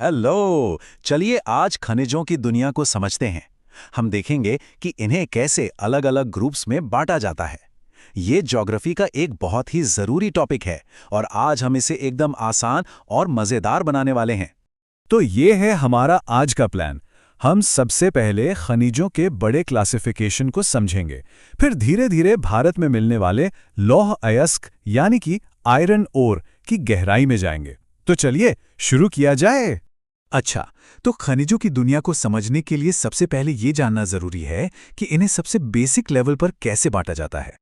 Hello. चलिए आज खनिजों की दुनिया को समझते हैं। हम देखेंगे कि इन्हें कैसे अलग अलग ग्रुप्स में बांटा जाता है। ये ज्योग्राफी का एक बहुत ही जरूरी टॉपिक है और आज हम इसे एकदम आसान और मजेदार बनाने वाले हैं। तो ये है हमारा आज का प्लान। हम सबसे पहले खनिजों के बड़े क्लासिफिकेशन को समझेंगे, फिर धीरे धीरे भारत में मिलने वाले लौह अयस्क यानी कि आयरन ओर की गहराई में जाएंगे। तो चलिए शुरू किया जाए। अच्छा, तो खनिजों की दुनिया को समझने के लिए सबसे पहले ये जानना जरूरी है कि इन्हें सबसे बेसिक लेवल पर कैसे बांटा जाता है।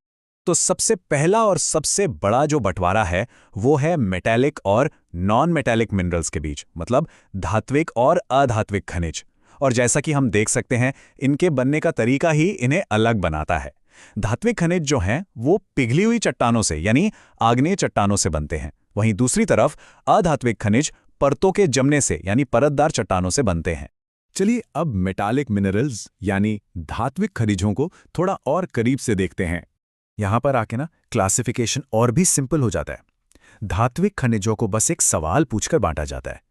तो सबसे पहला और सबसे बड़ा जो बंटवारा है वो है मेटालिक और नॉन मेटालिक मिनरल्स के बीच, मतलब धात्विक और अधात्विक खनिज। और जैसा कि हम देख सकते हैं, इनके बनने का तरीका ही इन्हें अलग बनाता है। धात्विक खनिज जो हैं वो पिघली हुई चट्टानों से यानी आग्नेय चट्टानों से बनते हैं। वहीं दूसरी तरफ अधात्विक खनिज परतों के जमने से यानी परतदार चट्टानों से बनते हैं। चलिए अब मेटालिक मिनरल्स यानी धात्विक खनिजों को थोड़ा और करीब से देखते हैं। यहाँ पर आके ना क्लासिफिकेशन और भी सिंपल हो जाता है। धात्विक खनिजों को बस एक सवाल पूछकर बांटा जाता है,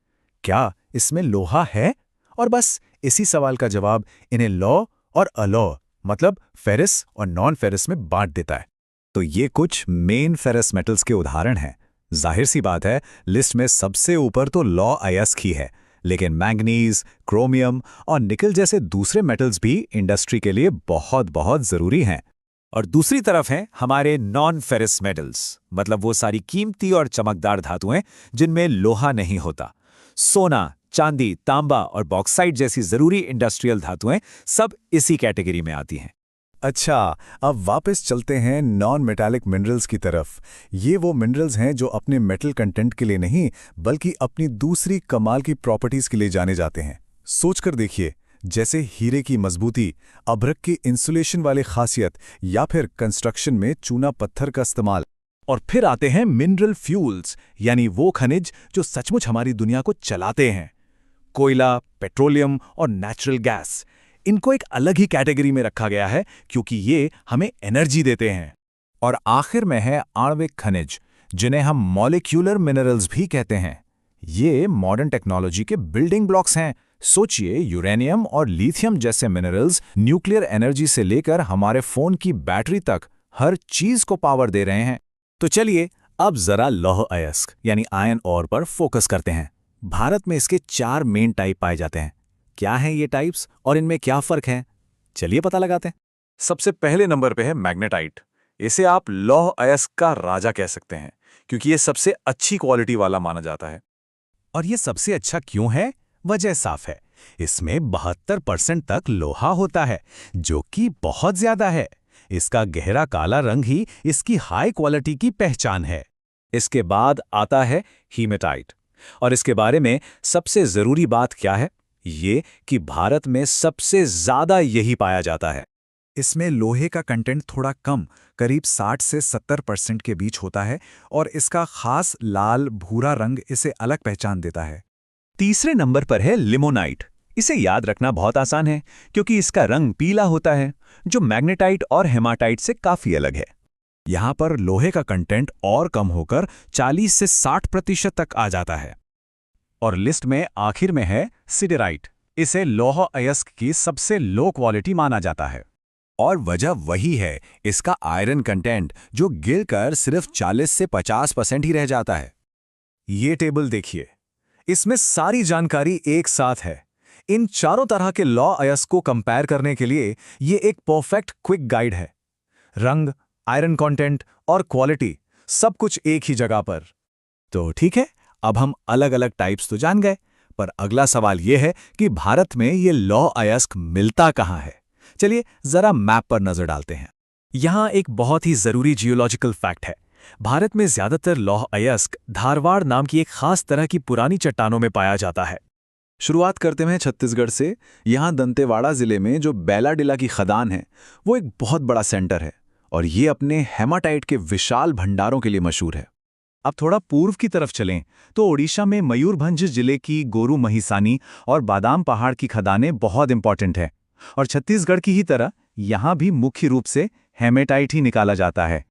क्या इसमें लोहा है? और बस इसी सवाल का जवाब इन्हें लौह और अलौह मतलब फेरस और नॉन फेरस में बांट देता है। तो ये कुछ मेन फेरस मेटल्स के उदाहरण हैं। जाहिर सी बात है, लिस्ट में सबसे ऊपर तो लौह अयस्क ही है, लेकिन मैंगनीज, क्रोमियम और निकल जैसे दूसरे मेटल्स भी इंडस्ट्री के लिए बहुत बहुत जरूरी हैं। और दूसरी तरफ हैं हमारे नॉन फेरस मेटल्स, मतलब वो सारी कीमती और चमकदार धातुएं जिनमें लोहा नहीं होता। सोना, चांदी, तांबा और बॉक्साइट जैसी जरूरी इंडस्ट्रियल धातुएं सब इसी कैटेगरी में आती हैं। अच्छा, अब वापस चलते हैं नॉन मेटालिक मिनरल्स की तरफ। ये वो मिनरल्स हैं जो अपने मेटल कंटेंट के लिए नहीं बल्कि अपनी दूसरी कमाल की प्रॉपर्टीज के लिए जाने जाते हैं। सोचकर देखिए, जैसे हीरे की मजबूती, अभ्रक की इंसुलेशन वाली खासियत या फिर कंस्ट्रक्शन में चूना पत्थर का इस्तेमाल। और फिर आते हैं मिनरल फ्यूल्स, यानी वो खनिज जो सचमुच हमारी दुनिया को चलाते हैं। कोयला, पेट्रोलियम और नेचुरल गैस, इनको एक अलग ही कैटेगरी में रखा गया है क्योंकि ये हमें एनर्जी देते हैं। और आखिर में है आणविक खनिज, जिन्हें हम मॉलिक्यूलर मिनरल्स भी कहते हैं। ये मॉडर्न टेक्नोलॉजी के बिल्डिंग ब्लॉक्स हैं। सोचिए, यूरेनियम और लिथियम जैसे मिनरल्स न्यूक्लियर एनर्जी से लेकर हमारे फोन की बैटरी तक हर चीज को पावर दे रहे हैं। तो चलिए अब जरा लौह अयस्क यानी आयरन ओर पर फोकस करते हैं। भारत में इसके 4 मेन टाइप पाए जाते हैं। क्या हैं ये टाइप्स और इनमें क्या फर्क है? चलिए पता लगाते हैं। सबसे पहले नंबर पे है मैग्नेटाइट। इसे आप लौह अयस्क का राजा कह सकते हैं क्योंकि ये सबसे अच्छी क्वालिटी वाला माना जाता है। और ये सबसे अच्छा क्यों है? वजह साफ है, इसमें 72% तक लोहा होता है, जो कि बहुत ज्यादा है। इसका गहरा काला रंग ही इसकी हाई क्वालिटी की पहचान है। इसके बाद आता है हीमेटाइट, और इसके बारे में सबसे जरूरी बात क्या है? ये कि भारत में सबसे ज्यादा यही पाया जाता है। इसमें लोहे का कंटेंट थोड़ा कम, करीब 60 से 70% के बीच होता है, और इसका खास लाल भूरा रंग इसे अलग पहचान देता है। तीसरे नंबर पर है लिमोनाइट। इसे याद रखना बहुत आसान है क्योंकि इसका रंग पीला होता है, जो मैग्नेटाइट और हेमाटाइट से काफी अलग है। यहाँ पर लोहे का कंटेंट और कम होकर 40 से 60% तक आ जाता है। और लिस्ट में आखिर में है सिडेराइट। इसे लौह अयस्क की सबसे लो क्वालिटी माना जाता है। और वजह वही है, इसका आयरन कंटेंट जो गिरकर सिर्फ 40 से 50% ही रह जाता है। ये टेबल देखिए, इसमें सारी जानकारी एक साथ है। इन चारों तरह के लौह अयस्क को कंपेयर करने के लिए ये एक परफेक्ट क्विक गाइड है। रंग, आयरन कंटेंट और क्वालिटी सब कुछ एक ही जगह पर। तो ठीक है, अब हम अलग अलग टाइप्स तो जान गए, पर अगला सवाल यह है कि भारत में ये लौह अयस्क मिलता कहाँ है। चलिए जरा मैप पर नजर डालते हैं। यहाँ एक बहुत ही जरूरी जियोलॉजिकल फैक्ट है। भारत में ज्यादातर लौह अयस्क धारवाड़ नाम की एक खास तरह की पुरानी चट्टानों में पाया जाता है। शुरुआत करते हैं छत्तीसगढ़ से। यहाँ दंतेवाड़ा जिले में जो बैलाडिला की खदान है, वो एक बहुत बड़ा सेंटर है और ये अपने हेमाटाइट के विशाल भंडारों के लिए मशहूर है। अब थोड़ा पूर्व की तरफ चलें तो ओडिशा में मयूरभंज जिले की गोरू महिसानी और बादाम पहाड़ की खदानें बहुत इंपॉर्टेंट हैं। और छत्तीसगढ़ की ही तरह यहाँ भी मुख्य रूप से हेमेटाइट ही निकाला जाता है।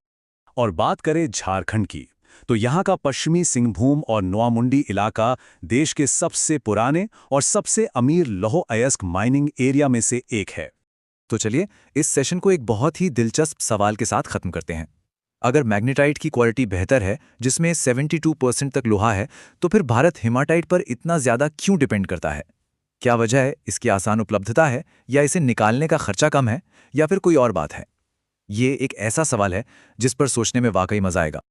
और बात करें झारखंड की, तो यहाँ का पश्चिमी सिंहभूम और नोआमुंडी इलाका देश के सबसे पुराने और सबसे अमीर लौह अयस्क माइनिंग एरिया में से एक है। तो चलिए इस सेशन को एक बहुत ही दिलचस्प सवाल के साथ खत्म करते हैं। अगर मैग्नेटाइट की क्वालिटी बेहतर है, जिसमें 72% तक लोहा है, तो फिर भारत हेमाटाइट पर इतना ज़्यादा क्यों डिपेंड करता है? क्या वजह है? इसकी आसान उपलब्धता है, या इसे निकालने का खर्चा कम है, या फिर कोई और बात है? ये एक ऐसा सवाल है जिस पर सोचने में वाकई मजा आएगा।